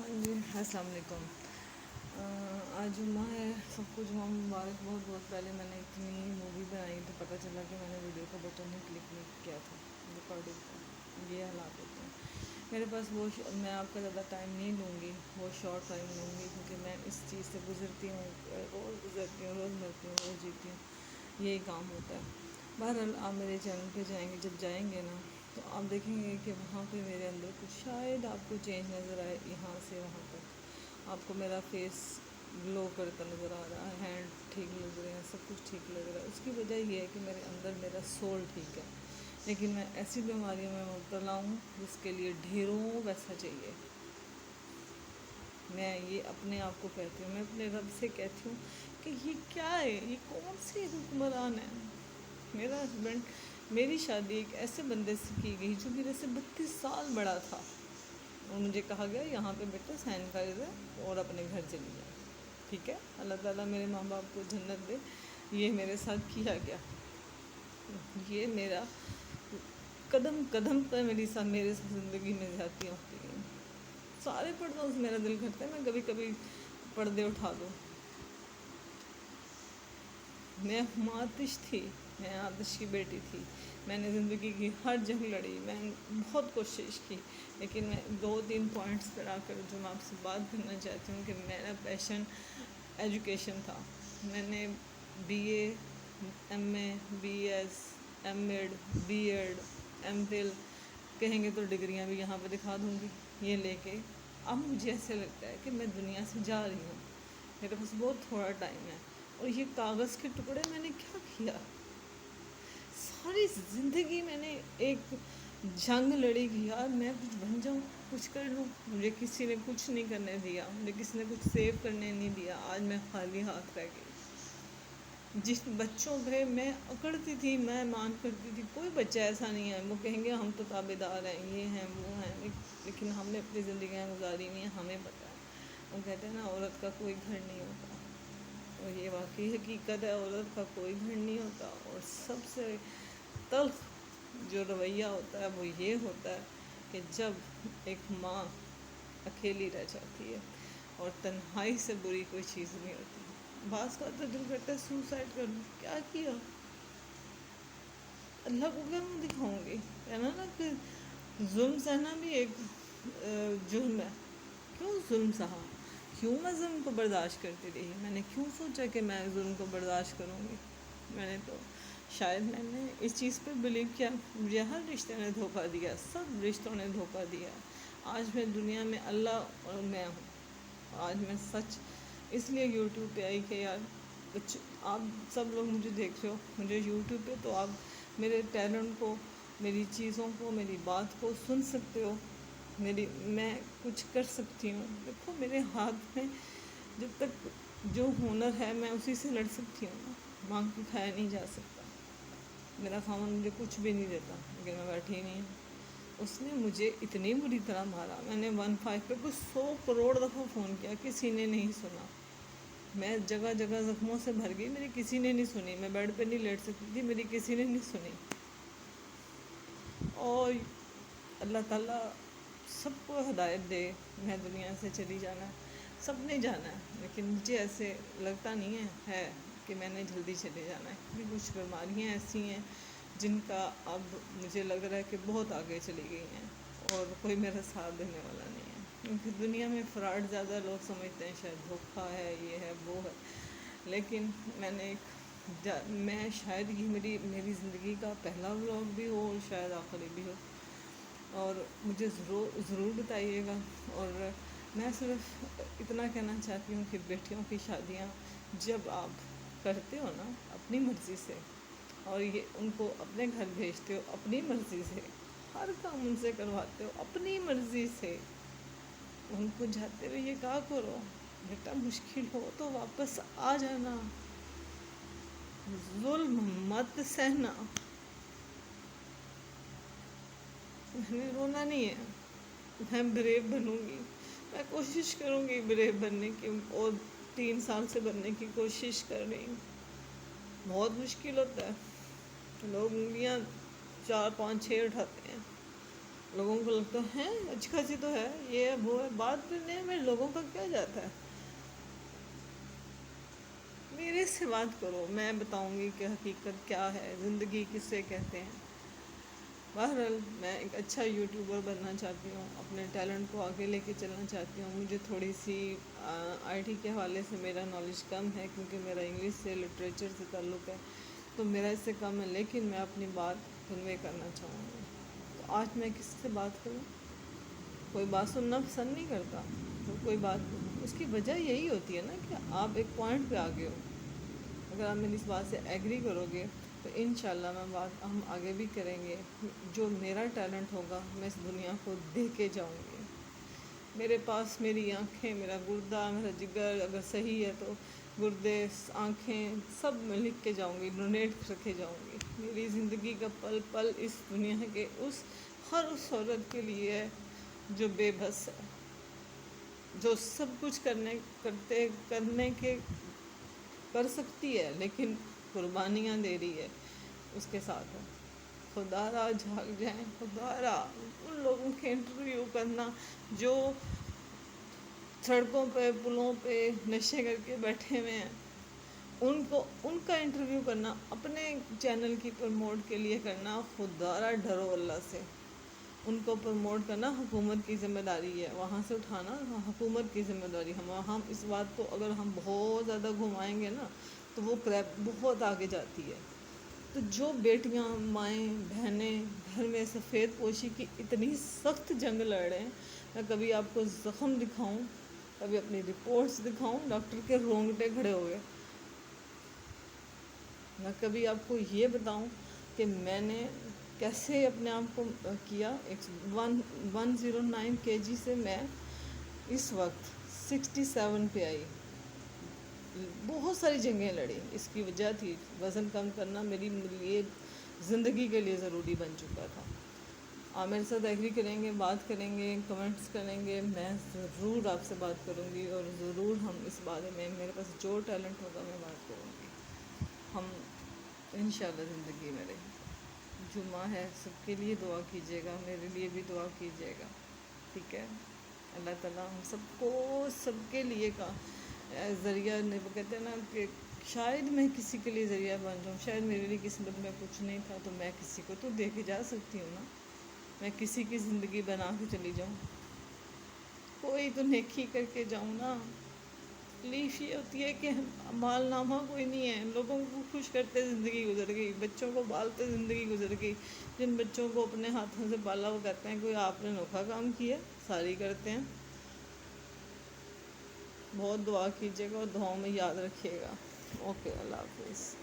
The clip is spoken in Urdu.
جی السلام علیکم۔ آج جمعہ ہے، سب کو جمعہ مبارک۔ بہت پہلے میں نے اتنی مووی بنائی تو پتہ چلا کہ میں نے ویڈیو کا بٹن ہی کلک نہیں کیا تھا ریکارڈنگ کا۔ یہ حالات ہوتے ہیں میرے پاس۔ میں آپ کا زیادہ ٹائم نہیں لوں گی، وہ شارٹ ٹائم لوں گی، کیونکہ میں اس چیز سے گزرتی ہوں، روز مرتی ہوں، روز جیتی ہوں، یہی کام ہوتا ہے۔ بہرحال آپ میرے چینل پہ جائیں گے، جب جائیں گے نا تو آپ دیکھیں گے کہ وہاں پہ میرے اندر کچھ شاید آپ کو چینج نظر آئے، یہاں سے وہاں تک آپ کو میرا فیس گلو کرتا نظر آ رہا ہے، ہینڈ ٹھیک لگ رہے ہیں، سب کچھ ٹھیک لگ رہا ہے۔ اس کی وجہ یہ ہے کہ میرے اندر میرا سول ٹھیک ہے، لیکن میں ایسی بیماریوں میں مبتلا ہوں جس کے لیے ڈھیروں پیسہ چاہیے۔ میں یہ اپنے آپ کو کہتی ہوں، میں اپنے رب سے کہتی ہوں کہ یہ کیا ہے، یہ کون سی حکمران ہے۔ میرا ہسبینڈ، میری شادی ایک ایسے بندے سے کی گئی جو میرے سے 32 سال بڑا تھا، اور مجھے کہا گیا یہاں پہ بیٹا سائن کر دے اور اپنے گھر چلی جائے، ٹھیک ہے، اللہ تعالیٰ میرے ماں باپ کو جنت دے۔ یہ میرے ساتھ کیا گیا، یہ میرا قدم قدم پر میرے ساتھ زندگی میں زیادتیاں ہوتی ہیں۔ سارے پردوں سے میرا دل کرتا ہے میں کبھی کبھی پردے اٹھا دوں۔ میں آتش تھی، میں آتش کی بیٹی تھی، میں نے زندگی کی ہر جنگ لڑی، میں نے بہت کوشش کی، لیکن میں 2-3 پوائنٹس پر آ کر جو میں آپ سے بات کرنا چاہتی ہوں کہ میرا پیشن ایجوکیشن تھا۔ میں نے B A, M A, B S, M Ed, B Ed, M Phil, کہیں گے تو ڈگریاں بھی یہاں پہ دکھا دوں گی، یہ لے کے اب مجھے ایسے لگتا ہے کہ میں دنیا سے جا رہی ہوں، میرے پاس بہت تھوڑا ٹائم ہے، اور یہ کاغذ کے ٹکڑے میں نے کیا کیا؟ ساری زندگی میں نے ایک جنگ لڑی کہ یار میں کچھ بن جاؤں، کچھ کر لوں۔ مجھے کسی نے کچھ نہیں کرنے دیا، مجھے کسی نے کچھ سیو کرنے نہیں دیا، آج میں خالی ہاتھ رہ گئی۔ جس بچوں پہ میں اکڑتی تھی، میں مان کرتی تھی، کوئی بچہ ایسا نہیں ہے، وہ کہیں گے ہم تو تابع دار ہیں، یہ ہیں وہ ہیں، لیکن ہم نے اپنی زندگیاں گزاری نہیں ہیں، ہمیں پتہ ہے۔ وہ کہتے ہیں نا عورت کا کوئی گھر نہیں ہوتا، اور یہ واقعی حقیقت ہے، عورت کا کوئی گھر نہیں ہوتا۔ اور سب سے تلخ جو رویہ ہوتا ہے وہ یہ ہوتا ہے کہ جب ایک ماں اکیلی رہ جاتی ہے، اور تنہائی سے بری کوئی چیز نہیں ہوتی۔ بعض کا تو دل کرتا ہے سوسائڈ کر لوں، کیا کیا؟ اللہ کو کیا میں دکھاؤں گی؟ کہنا نا کہ ظلم سہنا بھی ایک جرم ہے۔ کیوں ظلم سہا؟ کیوں میں ظلم کو برداشت کرتی رہی؟ میں نے کیوں سوچا کہ میں ظلم کو برداشت کروں گی؟ میں نے تو شاید میں نے اس چیز پہ بلیو کیا، مجھے ہر رشتے نے دھوکہ دیا، سب رشتوں نے دھوکہ دیا۔ آج میں دنیا میں اللہ اور میں ہوں۔ آج میں سچ اس لیے یوٹیوب پہ آئی کہ یار آپ سب لوگ مجھے دیکھ رہے ہو، مجھے یوٹیوب پہ تو آپ میرے ٹیلنٹ کو، میری چیزوں کو، میری بات کو سن سکتے ہو، میں کچھ کر سکتی ہوں۔ دیکھو میرے ہاتھ میں جب تک جو ہنر ہے میں اسی سے لڑ سکتی ہوں نا، مانگ کے کھایا نہیں جا سکتا۔ میرا خامن مجھے کچھ بھی نہیں دیتا، لیکن میں بیٹھی نہیں ہوں۔ اس نے مجھے اتنی بری طرح مارا، میں نے 15 پہ کچھ 100 کروڑ دفعہ فون کیا، کسی نے نہیں سنا۔ میں جگہ جگہ زخموں سے بھر گئی، میری کسی نے نہیں سنی، میں بیڈ پہ نہیں لیٹ سکتی تھی، میری کسی نے نہیں سنی۔ اور اللہ تعالیٰ سب کو ہدایت دے، میں دنیا سے چلی جانا ہے، سب نے جانا ہے، لیکن مجھے ایسے لگتا نہیں ہے کہ میں نے جلدی چلے جانا ہے، کیونکہ کچھ بیماریاں ایسی ہیں جن کا اب مجھے لگ رہا ہے کہ بہت آگے چلی گئی ہیں، اور کوئی میرا ساتھ دینے والا نہیں ہے، کیونکہ دنیا میں فراڈ زیادہ، لوگ سمجھتے ہیں شاید دھوکہ ہے، یہ ہے وہ ہے، لیکن میں شاید یہ میری زندگی کا پہلا ولاگ بھی ہو اور شاید آخری بھی ہو، اور مجھے ضرور بتائیے گا۔ اور میں صرف اتنا کہنا چاہتی ہوں کہ بیٹیوں کی شادیاں جب آپ کرتے ہو نا اپنی مرضی سے، اور یہ ان کو اپنے گھر بھیجتے ہو اپنی مرضی سے، ہر کام ان سے کرواتے ہو اپنی مرضی سے، ان کو جاتے ہوئے یہ کہا کرو بیٹا مشکل ہو تو واپس آ جانا، ظلم مت سہنا۔ میں نے رونا نہیں ہے، میں بریو بنوں گی، میں کوشش کروں گی بریو بننے کی، اور 3 سال سے بننے کی کوشش کر رہی ہوں۔ بہت مشکل ہوتا ہے، لوگ انگلیاں 4 5 6 اٹھاتے ہیں، لوگوں کو لگتا ہے اچھی خاصی تو ہے، یہ ہے وہ ہے، بات کرنے میں لوگوں کا کیا جاتا ہے؟ میرے سے بات کرو، میں بتاؤں گی کہ حقیقت کیا ہے، زندگی کسے کہتے ہیں۔ بہرحال میں ایک اچھا یوٹیوبر بننا چاہتی ہوں، اپنے ٹیلنٹ کو آگے لے کے چلنا چاہتی ہوں۔ مجھے تھوڑی سی آئی ٹی کے حوالے سے میرا نالج کم ہے، کیونکہ میرا انگلش سے لٹریچر سے تعلق ہے، تو میرا اس سے کم ہے، لیکن میں اپنی بات کنوے کرنا چاہوں گی۔ تو آج میں کس سے بات کروں؟ کوئی بات سننا پسند نہیں کرتا تو کوئی بات نہیں، اس کی وجہ یہی ہوتی ہے نا کہ آپ ایک پوائنٹ پہ آگے ہو۔ اگر آپ میری اس بات سے ایگری کرو گے تو انشاءاللہ ہم آگے بھی کریں گے۔ جو میرا ٹیلنٹ ہوگا میں اس دنیا کو دے کے جاؤں گی۔ میرے پاس میری آنکھیں، میرا گردہ، میرا جگر اگر صحیح ہے تو گردے، آنکھیں سب میں لکھ کے جاؤں گی، ڈونیٹ کر کے جاؤں گی۔ میری زندگی کا پل پل اس دنیا کے ہر اس عورت کے لیے ہے جو بے بس ہے، جو سب کچھ کر سکتی ہے لیکن قربانیاں دے رہی ہے اس کے ساتھ ہے۔ خدا را جھاگ جائیں، خدا را ان لوگوں کے انٹرویو کرنا جو سڑکوں پہ، پلوں پہ نشے کر کے بیٹھے ہوئے ہیں، ان کا انٹرویو کرنا، اپنے چینل کی پروموٹ کے لیے کرنا، خدا را ڈرو اللہ سے۔ ان کو پروموٹ کرنا حکومت کی ذمہ داری ہے، وہاں سے اٹھانا حکومت کی ذمہ داری۔ ہم اس بات کو اگر ہم بہت زیادہ گھمائیں گے نا تو وہ کریپ بہت آگے جاتی ہے۔ تو جو بیٹیاں، مائیں، بہنیں گھر میں سفید پوشی کی اتنی سخت جنگ لڑ رہے ہیں، میں کبھی آپ کو زخم دکھاؤں، کبھی اپنی رپورٹس دکھاؤں، ڈاکٹر کے رونگٹے کھڑے ہو گئے۔ میں کبھی آپ کو یہ بتاؤں کہ میں نے کیسے اپنے آپ کو کیا، 109 kg سے میں اس وقت 67 پہ آئی۔ بہت ساری جنگیں لڑی، اس کی وجہ تھی وزن کم کرنا، میری لیے زندگی کے لیے ضروری بن چکا تھا۔ آپ میرے ساتھ ایگری کریں گے، بات کریں گے، کمنٹس کریں گے، میں ضرور آپ سے بات کروں گی، اور ضرور ہم اس بارے میں، میرے پاس جو ٹیلنٹ ہوگا میں بات کروں گی۔ ہم انشاءاللہ زندگی میں رہیں۔ جمعہ ہے، سب کے لیے دعا کیجیے گا، میرے لیے بھی دعا کیجیے گا، ٹھیک ہے؟ اللہ تعالیٰ ہم سب کو، سب کے لیے کا ذریعہ، وہ کہتے ہیں نا کہ شاید میں کسی کے لیے ذریعہ بن جاؤں، شاید میرے لیے قسمت میں کچھ نہیں تھا تو میں کسی کو تو دے کے جا سکتی ہوں نا، میں کسی کی زندگی بنا کے چلی جاؤں، کوئی تو نیکی کر کے جاؤں نا۔ تکلیف یہ ہوتی ہے کہ مال نامہ کوئی نہیں ہے، لوگوں کو خوش کرتے زندگی گزر گئی، بچوں کو پالتے زندگی گزر گئی۔ جن بچوں کو اپنے ہاتھوں سے پالا وہ کہتے ہیں کوئی آپ نے انوکھا کام کیا، ساری کرتے ہیں۔ بہت دعا کیجیے گا اور دعاؤں میں یاد رکھیے گا۔ اوکے، اللہ حافظ۔